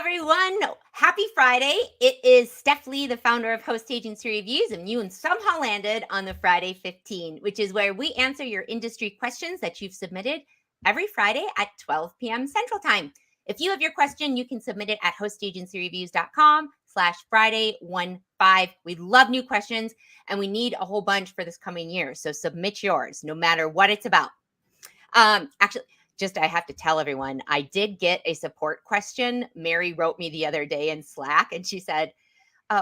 everyone. Happy Friday. It is Steph Lee, the founder of Host Agency Reviews, and you somehow landed on the Friday 15, which is where we answer your industry questions that you've submitted every Friday at 12 p.m. Central Time. If you have your question, you can submit it at hostagencyreviews.com/Friday15. We love new questions, and we need a whole bunch for this coming year. So submit yours, no matter what it's about. Actually, I have to tell everyone, I did get a support question. Mary wrote me the other day in Slack, and she said,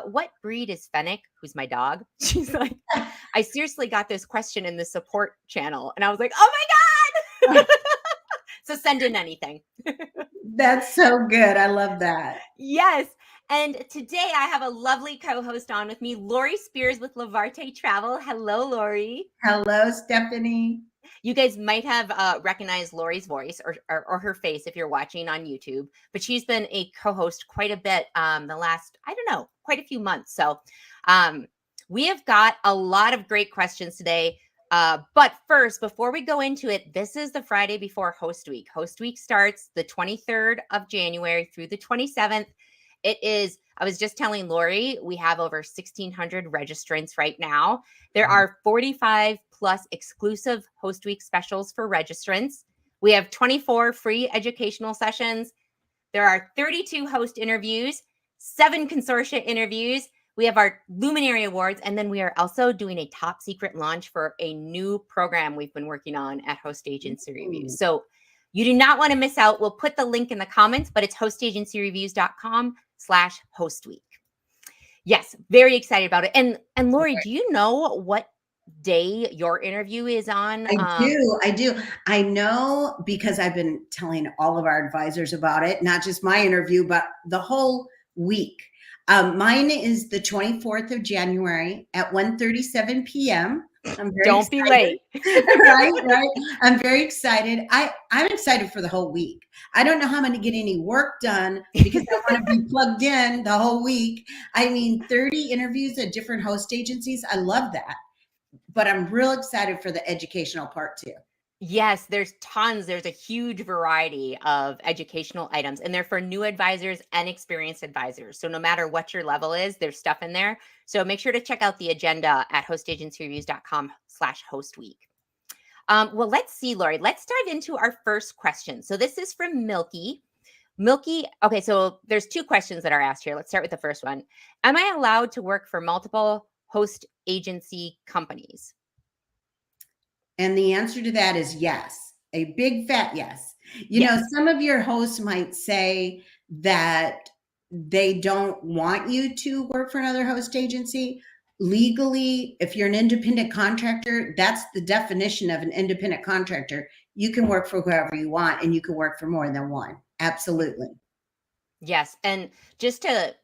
what breed is Fennec, who's my dog? She's like, I seriously got this question in the support channel. And I was like, oh my God. So send in anything. That's so good. I love that. Yes. And today I have a lovely co-host on with me, Lori Speers with Levarte Travel. Hello, Lori. Hello, Stephanie. You guys might have recognized Lori's voice or her face if you're watching on YouTube, but she's been a co-host quite a bit the last, quite a few months. So we have got a lot of great questions today. But first, before we go into it, this is the Friday before Host Week. Host Week starts the 23rd of January through the 27th. I was just telling Lori, we have over 1,600 registrants right now. There are 45 plus exclusive Host Week specials for registrants. We have 24 free educational sessions. There are 32 host interviews, 7 consortia interviews. We have our Luminary Awards, and then we are also doing a top secret launch for a new program we've been working on at Host Agency Reviews. So you do not want to miss out. We'll put the link in the comments, but it's hostagencyreviews.com/hostweek. Yes, very excited about it. And Lori, do you know what day your interview is on? I do. I know because I've been telling all of our advisors about it, not just my interview, but the whole week. Mine is the 24th of January at 1:37 p.m. Don't be late. Right. I'm very excited. I'm excited for the whole week. I don't know how I'm going to get any work done because I want to be plugged in the whole week. I mean, 30 interviews at different host agencies. I love that. But I'm real excited for the educational part too. Yes, there's tons. There's a huge variety of educational items, and they're for new advisors and experienced advisors. So no matter what your level is, there's stuff in there. So make sure to check out the agenda at hostagencyreviews.com/hostweek. Well, let's see, Lori. Let's dive into our first question. So this is from Milky. Okay, so there's 2 questions that are asked here. Let's start with the first one. Am I allowed to work for multiple host agency companies? And the answer to that is yes, a big fat yes. You know, some of your hosts might say that they don't want you to work for another host agency. Legally, if you're an independent contractor, that's the definition of an independent contractor. You can work for whoever you want, and you can work for more than one. Absolutely. Yes. And just to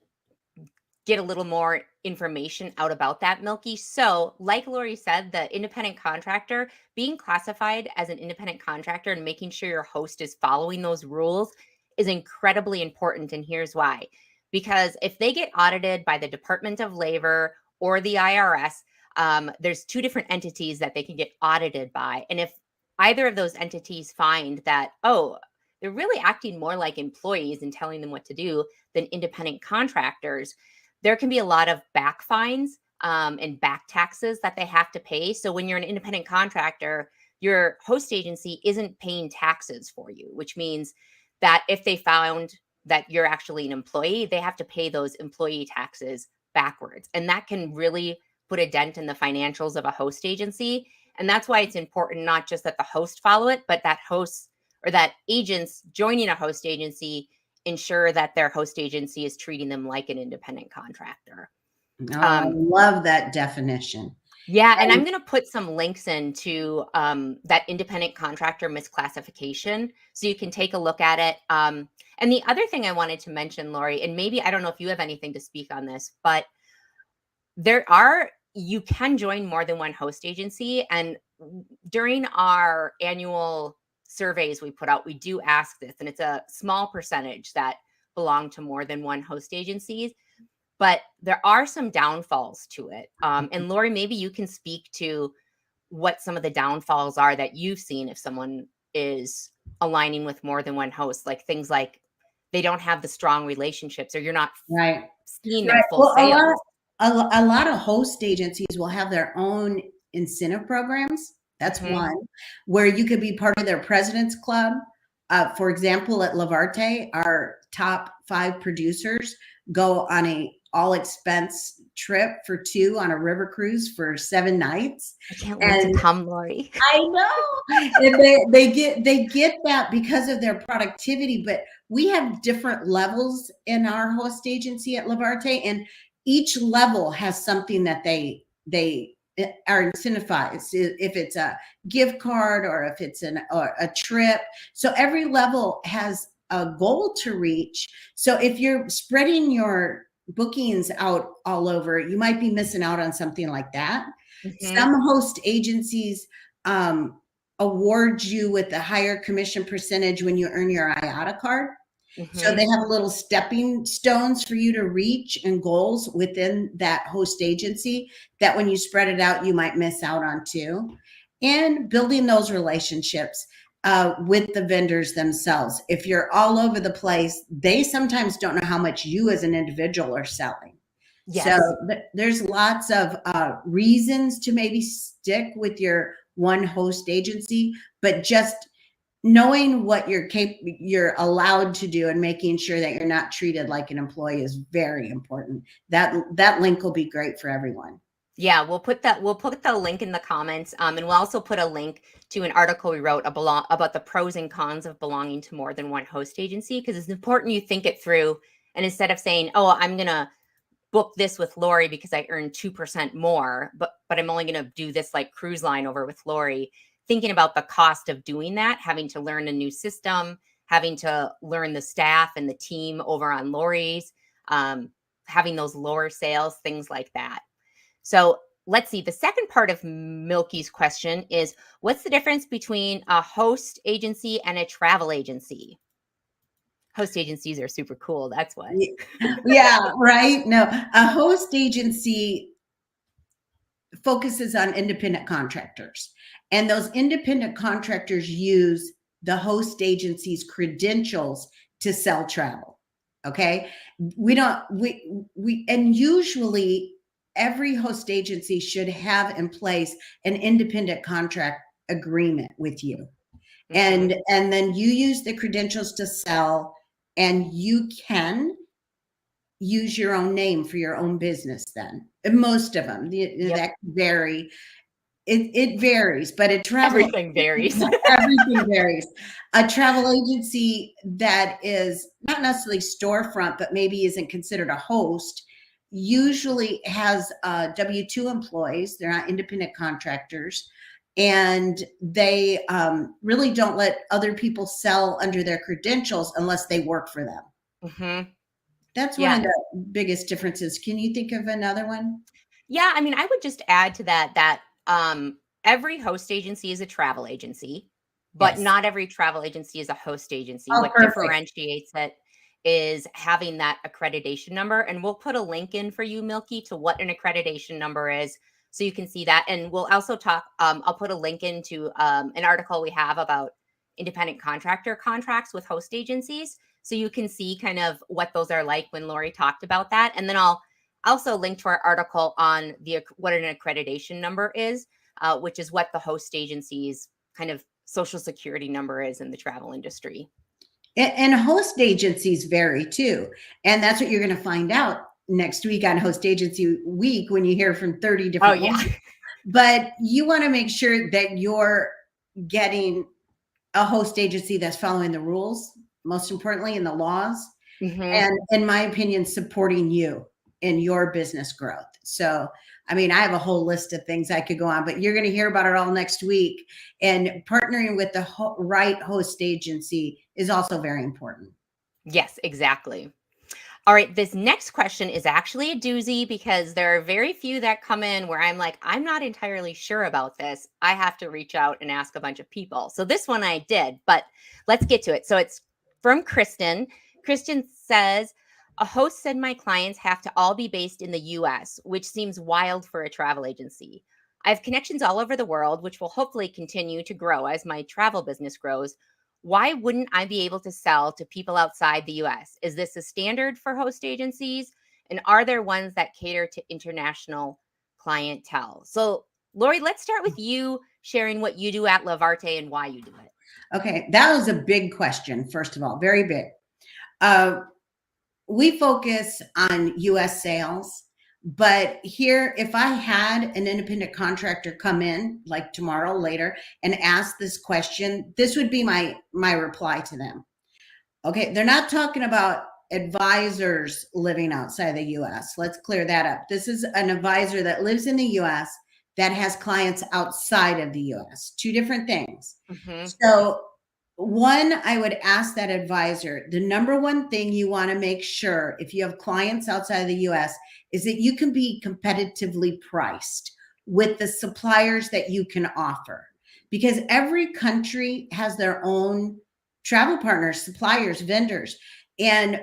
get a little more information out about that, Milky. So like Lori said, the independent contractor, being classified as an independent contractor and making sure your host is following those rules is incredibly important. And here's why. Because if they get audited by the Department of Labor or the IRS, there's 2 different entities that they can get audited by. And if either of those entities find that, they're really acting more like employees and telling them what to do than independent contractors, there can be a lot of back fines and back taxes that they have to pay. So when you're an independent contractor, your host agency isn't paying taxes for you, which means that if they found that you're actually an employee, they have to pay those employee taxes backwards. And that can really put a dent in the financials of a host agency. And that's why it's important not just that the host follow it, but that hosts or that agents joining a host agency ensure that their host agency is treating them like an independent contractor. I love that definition. Yeah, and I'm going to put some links into that independent contractor misclassification so you can take a look at it. And the other thing I wanted to mention, Lori, and maybe I don't know if you have anything to speak on this, but you can join more than one host agency. And during our annual surveys we put out, we do ask this, and it's a small percentage that belong to more than one host agencies, but there are some downfalls to it. And Lori, maybe you can speak to what some of the downfalls are that you've seen if someone is aligning with more than one host, like things like they don't have the strong relationships, or you're not Right. seeing their Right. full Well, sales. a lot of host agencies will have their own incentive programs. That's Mhm. one where you could be part of their president's club. For example, at Levarte, our top 5 producers go on a all expense trip for 2 on a river cruise for 7 nights. I can't wait to And come, Lori. I know. And they get that because of their productivity, but we have different levels in our host agency at Levarte, and each level has something that they are incentivized. If it's a gift card or if it's or a trip. So every level has a goal to reach. So if you're spreading your bookings out all over, you might be missing out on something like that. Mhm. Some host agencies award you with a higher commission percentage when you earn your IATA card. So they Mhm. have little stepping stones for you to reach and goals within that host agency that when you spread it out, you might miss out on too. And building those relationships with the vendors themselves. If you're all over the place, they sometimes don't know how much you as an individual are selling. So Yes. there's lots of reasons to maybe stick with your one host agency, but just knowing what you're allowed to do and making sure that you're not treated like an employee is very important. That link will be great for everyone. Yeah, we'll put the link in the comments, and we'll also put a link to an article we wrote about the pros and cons of belonging to more than one host agency, because it's important you think it through. And instead of saying, "Oh, I'm gonna book this with Lori because I earn 2% more, but I'm only gonna do this like cruise line over with Lori," thinking about the cost of doing that, having to learn a new system, having to learn the staff and the team over on Lori's, um, having those lower sales, things like that. So let's see. The second part of Milky's question is, what's the difference between a host agency and a travel agency? Host agencies are super cool. That's what. Yeah, right. No, a host agency focuses on independent contractors, and those independent contractors use the host agency's credentials to sell travel. Okay, we don't we and usually every host agency should have in place an independent contract agreement with you, Hmm. and then you use the credentials to sell, and you can use your own name for your own business then. And most of them, Yep. that can vary. It varies, but a travel Everything varies. everything varies. A travel agency that is not necessarily storefront, but maybe isn't considered a host, usually has W-2 employees. They're not independent contractors, and they really don't let other people sell under their credentials unless they work for them. Hmm. That's one of Yeah. the biggest differences. Can you think of another one? Yeah, I mean, I would just add to that every host agency is a travel agency, but Yes. not every travel agency is a host agency. Oh, What perfect. differentiates it is having that accreditation number, and we'll put a link in for you, Milky, to what an accreditation number is, so you can see that. And we'll also talk. I'll put a link into an article we have about independent contractor contracts with host agencies, so you can see kind of what those are like when Lori talked about that. And then I'll also link to our article on what an accreditation number is, which is what the host agency's kind of social security number is in the travel industry. And host agencies vary too. And that's what you're going to find out next week on Host Agency Week when you hear from 30 Oh different yeah. ones. But you want to make sure that you're getting a host agency that's following the rules, most importantly, in the laws, Hmm. and in my opinion, supporting you in your business growth. So, I mean, I have a whole list of things I could go on, but you're going to hear about it all next week. And partnering with the right host agency is also very important. Yes, exactly. All right, this next question is actually a doozy, because there are very few that come in where I'm like, I'm not entirely sure about this. I have to reach out and ask a bunch of people. So this one I did, but let's get to it. So it's from Kristen. Kristen says, a host said my clients have to all be based in the US, which seems wild for a travel agency. I have connections all over the world, which will hopefully continue to grow as my travel business grows. why wouldn't I be able to sell to people outside the US? Is this a standard for host agencies? And are there ones that cater to international clientele? So, Lori, let's start with you sharing what you do at Levarte and why you do it. Okay, that was a big question, first of all, very big. We focus on US sales, but here, if I had an independent contractor come in like tomorrow later and ask this question, this would be my reply to them. Okay, they're not talking about advisors living outside the US. Let's clear that up. This is an advisor that lives in the US that has clients outside of the US. Two different things. Mm-hmm. So, one, I would ask that advisor, the number one thing you want to make sure if you have clients outside of the US is that you can be competitively priced with the suppliers that you can offer. Because every country has their own travel partners, suppliers, vendors. And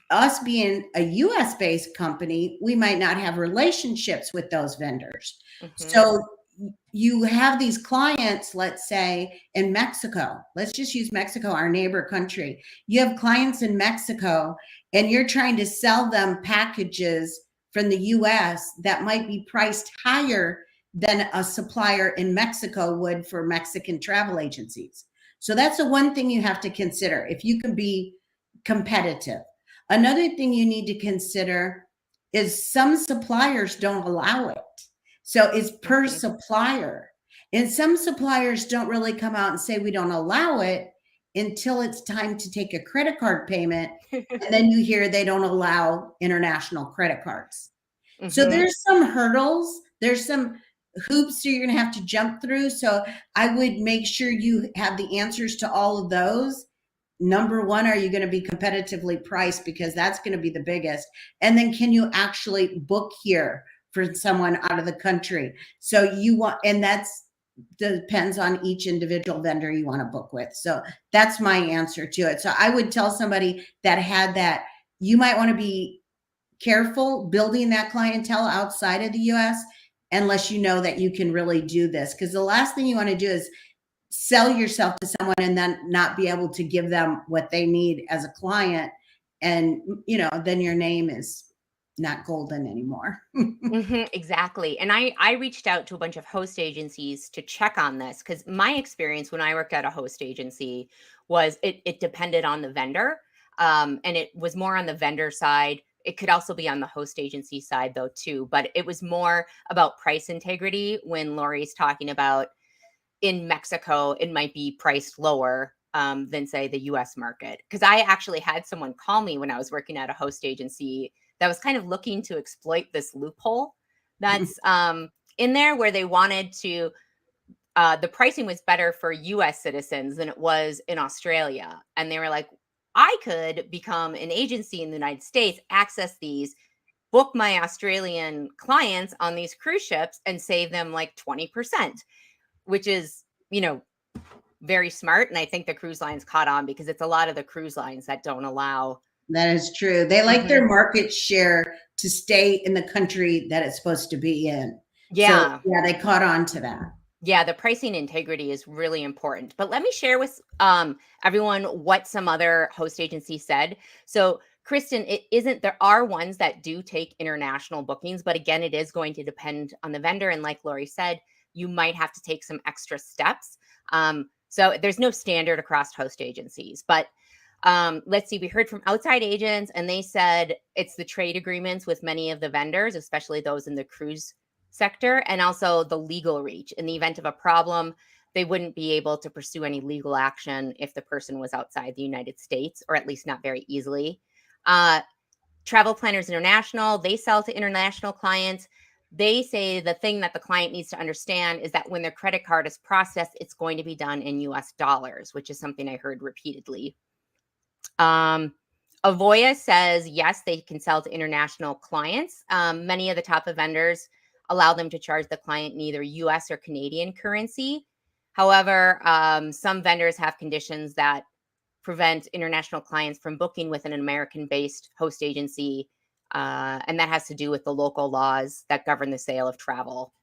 us being a US based company, we might not have relationships with those vendors. Mm-hmm. So you have these clients, let's say in Mexico, let's just use Mexico, our neighbor country. You have clients in Mexico and you're trying to sell them packages from the US that might be priced higher than a supplier in Mexico would for Mexican travel agencies. So that's the one thing you have to consider if you can be competitive. Another thing you need to consider is some suppliers don't allow it. So it's per supplier. And some suppliers don't really come out and say we don't allow it until it's time to take a credit card payment. And then you hear they don't allow international credit cards. Mm-hmm. So there's some hurdles, there's some hoops you're going to have to jump through. So I would make sure you have the answers to all of those. Number one, are you going to be competitively priced? Because that's going to be the biggest. And then can you actually book here for someone out of the country? So you want, and that's depends on each individual vendor you want to book with. So that's my answer to it. So I would tell somebody that had that, you might want to be careful building that clientele outside of the US unless you know that you can really do this. Because the last thing you want to do is sell yourself to someone and then not be able to give them what they need as a client. And, you know, then your name is not golden anymore. Mm-hmm, exactly. And I reached out to a bunch of host agencies to check on this because my experience when I worked at a host agency was it depended on the vendor. And it was more on the vendor side. It could also be on the host agency side though too, but it was more about price integrity when Lori's talking about in Mexico, it might be priced lower than say the US market. Because I actually had someone call me when I was working at a host agency that was kind of looking to exploit this loophole that's in there where they wanted to, the pricing was better for US citizens than it was in Australia. And they were like, I could become an agency in the United States, access these, book my Australian clients on these cruise ships and save them like 20%, which is, you know, very smart. And I think the cruise lines caught on because it's a lot of the cruise lines that don't allow. That is true. They like their market share to stay in the country that it's supposed to be in. So Yeah. yeah, they caught on to that. Yeah, the pricing integrity is really important. But let me share with everyone what some other host agencies said. So, Kristen, it isn't, there are ones that do take international bookings, but again, it is going to depend on the vendor. And like Lori said, you might have to take some extra steps. So there's no standard across host agencies. But let's see, we heard from outside agents, and they said it's the trade agreements with many of the vendors, especially those in the cruise sector, and also the legal reach. In the event of a problem, they wouldn't be able to pursue any legal action if the person was outside the United States, or at least not very easily. Travel Planners International, they sell to international clients. They say the thing that the client needs to understand is that when their credit card is processed, it's going to be done in US dollars, which is something I heard repeatedly. Avoya says, yes, they can sell to international clients. Many of the top vendors allow them to charge the client in either US or Canadian currency. However, some vendors have conditions that prevent international clients from booking with an American-based host agency. And that has to do with the local laws that govern the sale of travel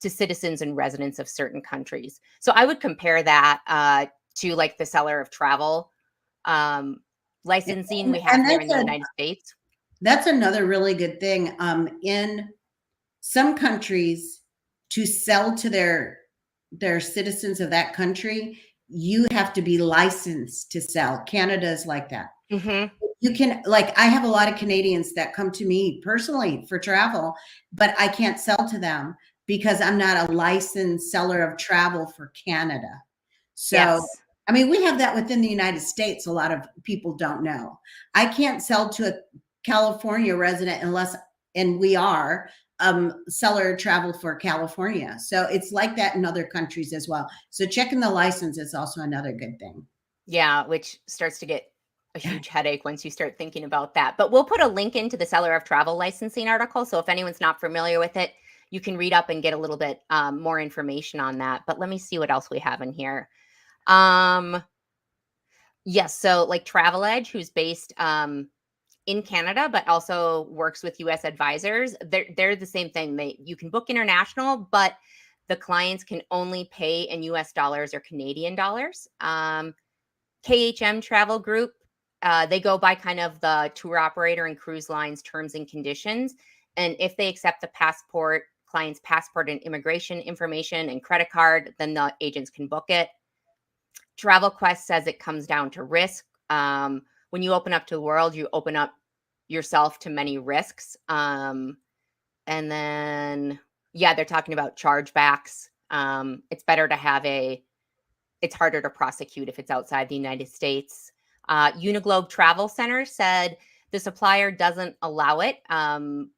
to citizens and residents of certain countries. So I would compare that to like the seller of travel licensing we have And here in the United States. that's another really good thing. In some countries, to sell to their citizens of that country, you have to be licensed to sell. Canada is like that. Mm-hmm. You can, like, I have a lot of Canadians that come to me personally for travel, but I can't sell to them because I'm not a licensed seller of travel for Canada. So, Yes. I mean, we have that within the United States. A lot of people don't know. I can't sell to a California resident unless, and we are seller travel for California. So it's like that in other countries as well. So checking the license is also another good thing. Yeah, which starts to get a huge headache once you start thinking about that. But we'll put a link into the seller of travel licensing article. So if anyone's not familiar with it, you can read up and get a little bit more information on that. But let me see what else we have in here. Yes, so like Travel Edge, who's based in Canada, but also works with US advisors. They're the same thing. You can book international, but the clients can only pay in US dollars or Canadian dollars. KHM Travel Group, they go by kind of the tour operator and cruise lines terms and conditions. And if they accept the client's passport and immigration information and credit card, then the agents can book it. Travel Quest says it comes down to risk. When you open up to the world, you open up yourself to many risks. And then, yeah, they're talking about chargebacks. It's better to have it's harder to prosecute if it's outside the United States. Uniglobe Travel Center said the supplier doesn't allow it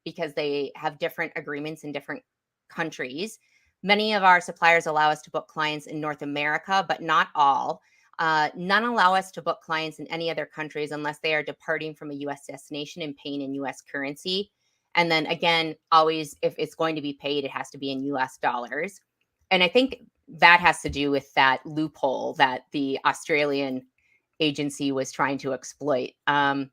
because they have different agreements in different countries. Many of our suppliers allow us to book clients in North America, but not all. None allow us to book clients in any other countries unless they are departing from a U.S. destination and paying in U.S. currency. And then again, always, if it's going to be paid, it has to be in U.S. dollars. And I think that has to do with that loophole that the Australian agency was trying to exploit. And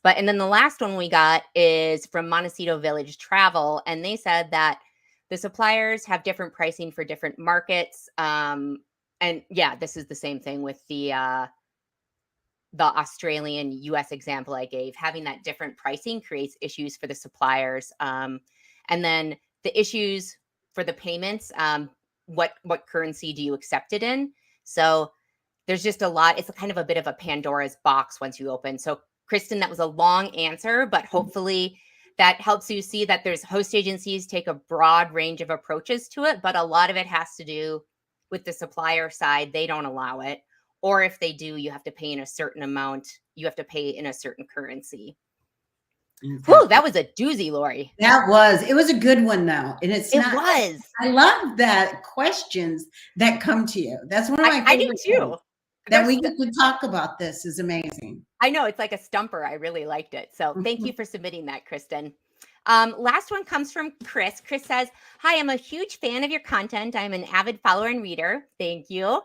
then the last one we got is from Montecito Village Travel, and they said that the suppliers have different pricing for different markets. And yeah, this is the same thing with the Australian US example I gave. Having that different pricing creates issues for the suppliers. And then the issues for the payments, what currency do you accept it in? So there's just a lot. It's kind of a bit of a Pandora's box once you open. So Kristen, that was a long answer, but hopefully that helps you see that there's host agencies take a broad range of approaches to it, but a lot of it has to do with the supplier side. They don't allow it. Or if they do, you have to pay in a certain amount. You have to pay in a certain currency. Exactly. Whew, that was a doozy, Lori. It was a good one though. And it was. I love that questions that come to you. That's one of my favorite I do too. That we get to talk about this is amazing. I know, it's like a stumper. I really liked it. So thank you for submitting that, Kristen. Last one comes from Chris. Chris says, "Hi, I'm a huge fan of your content. I'm an avid follower and reader. Thank you.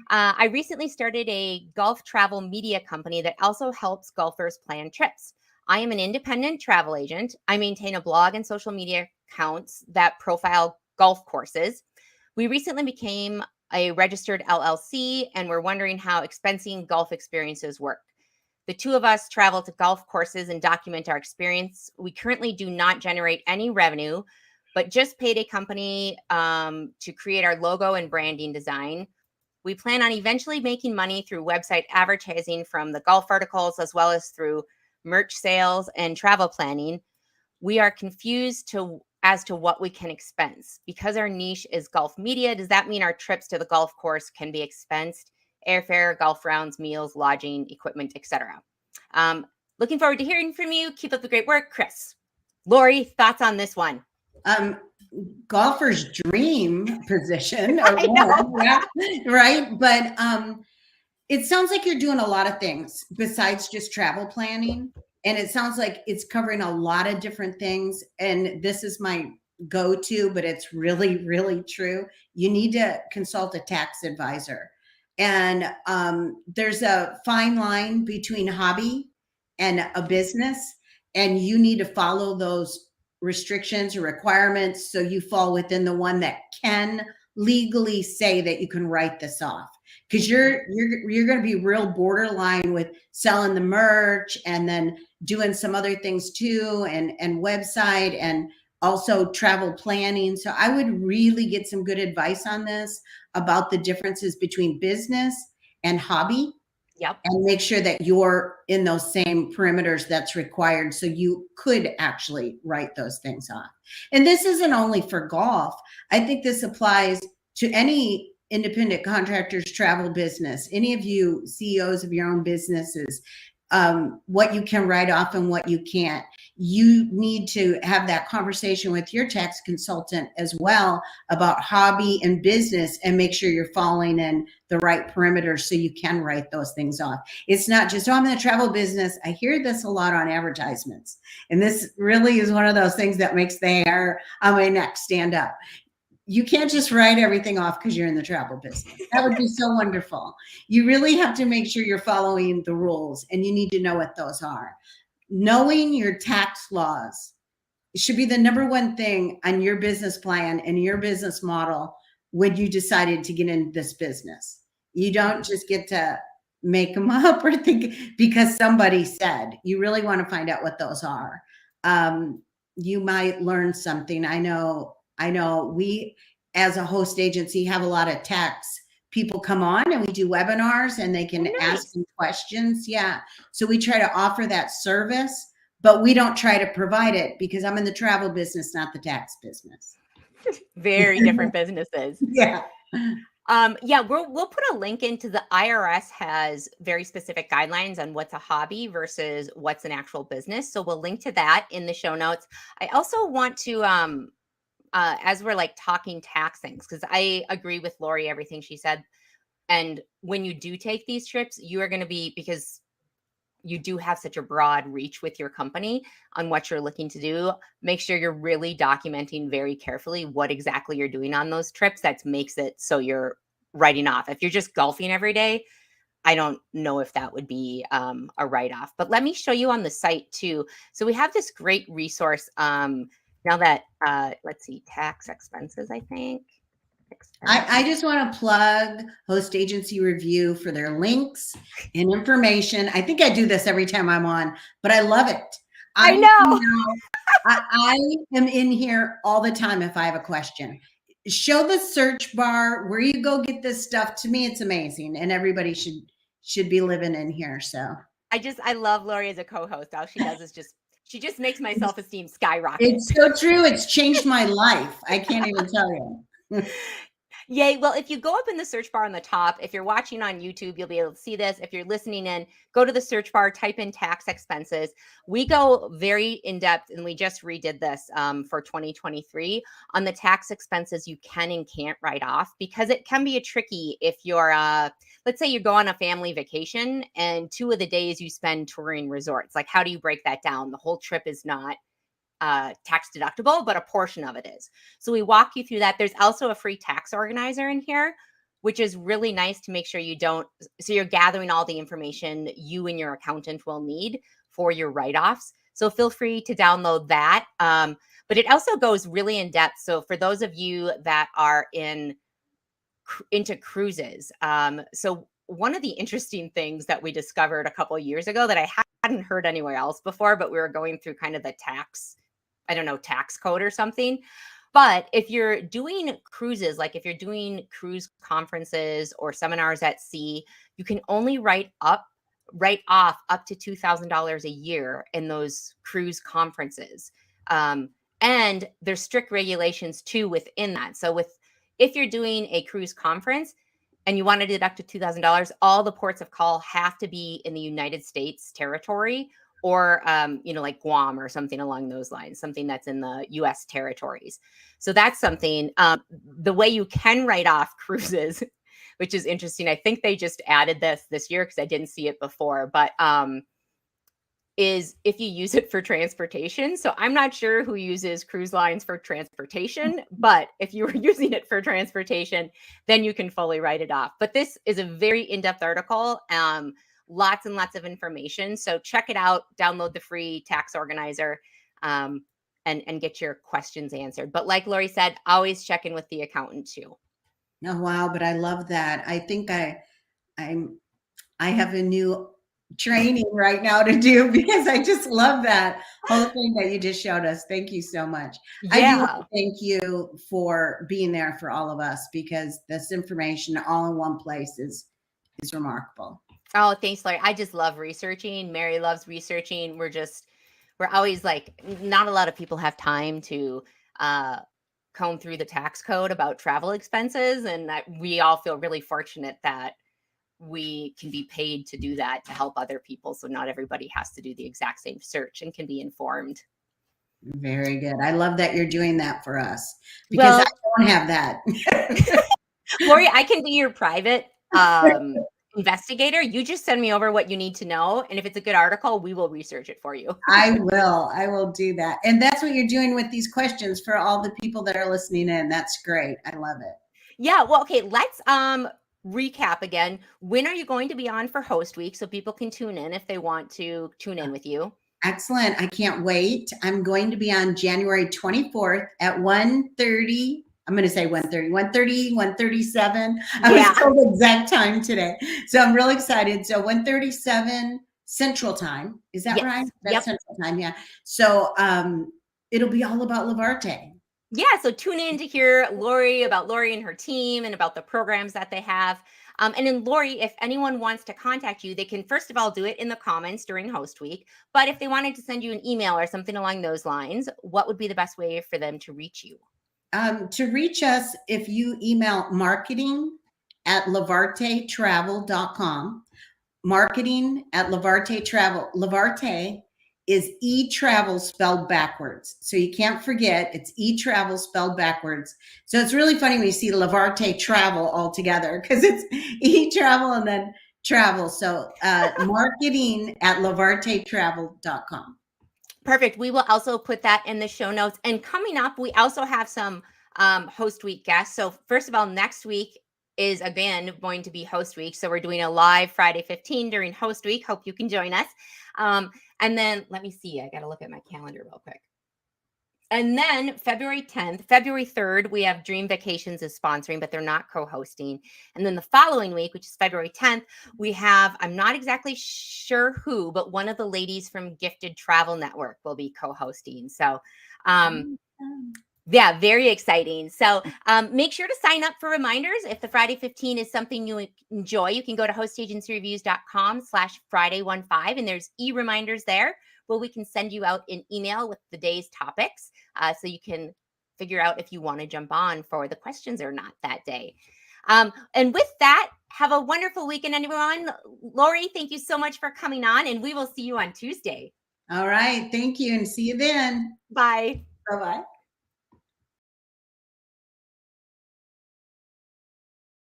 I recently started a golf travel media company that also helps golfers plan trips. I am an independent travel agent. I maintain a blog and social media accounts that profile golf courses. We recently became a registered LLC, and we're wondering how expensing golf experiences work. The two of us travel to golf courses and document our experience. We currently do not generate any revenue, but just paid a company to create our logo and branding design. We plan on eventually making money through website advertising from the golf articles, as well as through merch sales and travel planning. We are confused as to what we can expense. Because our niche is golf media, does that mean our trips to the golf course can be expensed? Airfare, golf rounds, meals, lodging, equipment, etc. Looking forward to hearing from you. Keep up the great work, Chris." Lori, thoughts on this one? Golfer's dream position, I know. Right? But it sounds like you're doing a lot of things besides just travel planning. And it sounds like it's covering a lot of different things. And this is my go-to, but it's really, really true. You need to consult a tax advisor. And there's a fine line between hobby and a business. And you need to follow those restrictions or requirements so you fall within the one that can legally say that you can write this off. because you're going to be real borderline with selling the merch and then doing some other things too, and website and also travel planning. So I would really get some good advice on this about the differences between business and hobby, Yep. and make sure that you're in those same perimeters that's required so you could actually write those things off. And this isn't only for golf. I think this applies to any independent contractors, travel business, any of you CEOs of your own businesses, what you can write off and what you can't. You need to have that conversation with your tax consultant as well about hobby and business, and make sure you're falling in the right perimeters so you can write those things off. It's not just, oh, I'm in the travel business. I hear this a lot on advertisements. And this really is one of those things that makes the hair on my neck stand up. You can't just write everything off because you're in the travel business. That would be so wonderful. You really have to make sure you're following the rules, and you need to know what those are. Knowing your tax laws should be the number one thing on your business plan and your business model when you decided to get into this business. You don't just get to make them up or think because somebody said. You really want to find out what those are. You might learn something. I know we, as a host agency, have a lot of tax people come on, and we do webinars, and they can ask them questions. Yeah. So we try to offer that service, but we don't try to provide it because I'm in the travel business, not the tax business. Very different businesses. Yeah. Yeah, we'll put a link into the IRS has very specific guidelines on what's a hobby versus what's an actual business. So we'll link to that in the show notes. I also want to, as we're like talking tax things, because I agree with Lori, everything she said. And when you do take these trips, you are going to be, because you do have such a broad reach with your company on what you're looking to do, make sure you're really documenting very carefully what exactly you're doing on those trips. That makes it so you're writing off. If you're just golfing every day, I don't know if that would be a write-off. But let me show you on the site too. So we have this great resource now that, let's see, tax expenses, I think. I just want to plug Host Agency Review for their links and information. I think I do this every time I'm on, but I love it. I know. I am in here all the time if I have a question. Show the search bar where you go get this stuff. To me, it's amazing, and everybody should be living in here. So I love Lori as a co-host. All she does is she just makes my self-esteem skyrocket. It's so true. It's changed my life. I can't even tell you. Yay. Well, if you go up in the search bar on the top, if you're watching on YouTube, you'll be able to see this. If you're listening in, go to the search bar, type in tax expenses. We go very in depth, and we just redid this for 2023 on the tax expenses you can and can't write off, because it can be a tricky if you're, let's say you go on a family vacation and 2 of the days you spend touring resorts. Like, how do you break that down? The whole trip is not tax deductible, but a portion of it is. So we walk you through that. There's also a free tax organizer in here, which is really nice to make sure you don't. So you're gathering all the information you and your accountant will need for your write-offs. So feel free to download that. But it also goes really in depth. So for those of you that are into cruises, so one of the interesting things that we discovered a couple of years ago that I hadn't heard anywhere else before, but we were going through kind of the tax code or something. But if you're doing cruises, like if you're doing cruise conferences or seminars at sea, you can only write off up to $2,000 a year in those cruise conferences. And there's strict regulations too within that. So if you're doing a cruise conference and you want to deduct to $2,000, all the ports of call have to be in the United States territory, or like Guam or something along those lines, something that's in the U.S. territories. So that's something. The way you can write off cruises, which is interesting. I think they just added this year because I didn't see it before, but is if you use it for transportation. So I'm not sure who uses cruise lines for transportation, but if you were using it for transportation, then you can fully write it off. But this is a very in-depth article. Lots and lots of information. So check it out, download the free tax organizer, and get your questions answered. But like Lori said, always check in with the accountant too. Oh, wow. But I love that. I think I'm, I have a new training right now to do because I just love that whole thing that you just showed us. Thank you so much. I do want Yeah. to thank you for being there for all of us because this information all in one place is remarkable. Oh, thanks, Larry. I just love researching. Mary loves researching. We're always like, not a lot of people have time to uh, comb through the tax code about travel expenses. And we all feel really fortunate that we can be paid to do that to help other people. So not everybody has to do the exact same search and can be informed. Very good. I love that you're doing that for us because I Well, don't have that. Lori, I can be your private investigator. You just send me over what you need to know. And if it's a good article, we will research it for you. I will. I will do that. And that's what you're doing with these questions for all the people that are listening in. That's great. I love it. Yeah, well, okay, let's recap again. When are you going to be on for host week so people can tune in if they want to tune in with you? Excellent. I can't wait. I'm going to be on January 24th at 1:30. I'm going to say 1:30, 1:30, 1:37. I was Yeah. told the exact time today. So I'm real excited. So 1:37 Central Time. Is that right? Yes. That's Yep. Central Time. Yeah. So it'll be all about Levarte. Yeah, so tune in to hear Lori about Lori and her team and about the programs that they have. And then, Lori, if anyone wants to contact you, they can first of all do it in the comments during host week. But if they wanted to send you an email or something along those lines, what would be the best way for them to reach you? To reach us, if you email marketing@levartetravel.com, marketing@Levarte Travel. Levarte is e-travel spelled backwards. So you can't forget it's e-travel spelled backwards. So it's really funny when you see Levarte Travel all together because it's e-travel and then travel. So marketing@LevarteTravel.com. Perfect. We will also put that in the show notes. And coming up, we also have some host week guests. So, first of all, next week is again going to be host week. So, we're doing a live Friday 15 during host week. Hope you can join us. And then let me see. I got to look at my calendar real quick. And then February 10th, February 3rd, we have Dream Vacations is sponsoring, but they're not co-hosting. And then the following week, which is February 10th, we have, I'm not exactly sure who, but one of the ladies from Gifted Travel Network will be co-hosting. So yeah, very exciting. So make sure to sign up for reminders. If the Friday 15 is something you enjoy, you can go to hostagencyreviews.com/Friday15, and there's e-reminders there where we can send you out an email with the day's topics so you can figure out if you want to jump on for the questions or not that day. And with that, have a wonderful weekend, everyone. Lori, thank you so much for coming on, and we will see you on Tuesday. All right. Thank you and see you then. Bye. Bye-bye.